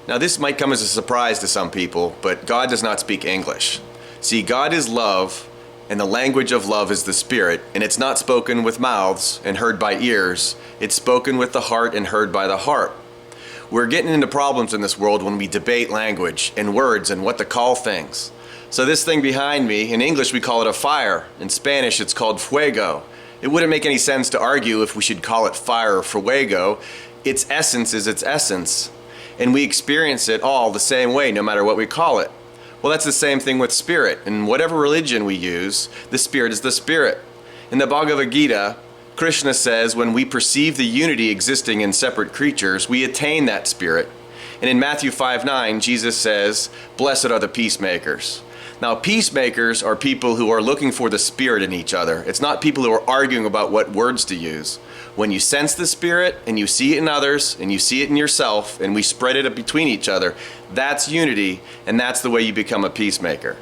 Now this might come as a surprise to some people, but God does not speak English. See, God is love, and the language of love is the Spirit, and it's not spoken with mouths and heard by ears. It's spoken with the heart and heard by the heart. We're getting into problems in this world when we debate language and words and what to call things. So this thing behind me, in English we call it a fire. In Spanish it's called fuego. It wouldn't make any sense to argue if we should call it fire or fuego. Its essence is its essence. And we experience it all the same way, no matter what we call it. Well, that's the same thing with spirit. In whatever religion we use, the spirit is the spirit. In the Bhagavad Gita, Krishna says when we perceive the unity existing in separate creatures, we attain that spirit. And in Matthew 5:9, Jesus says, "Blessed are the peacemakers." Now, peacemakers are people who are looking for the spirit in each other. It's not people who are arguing about what words to use. When you sense the spirit and you see it in others and you see it in yourself and we spread it between each other, that's unity, and that's the way you become a peacemaker.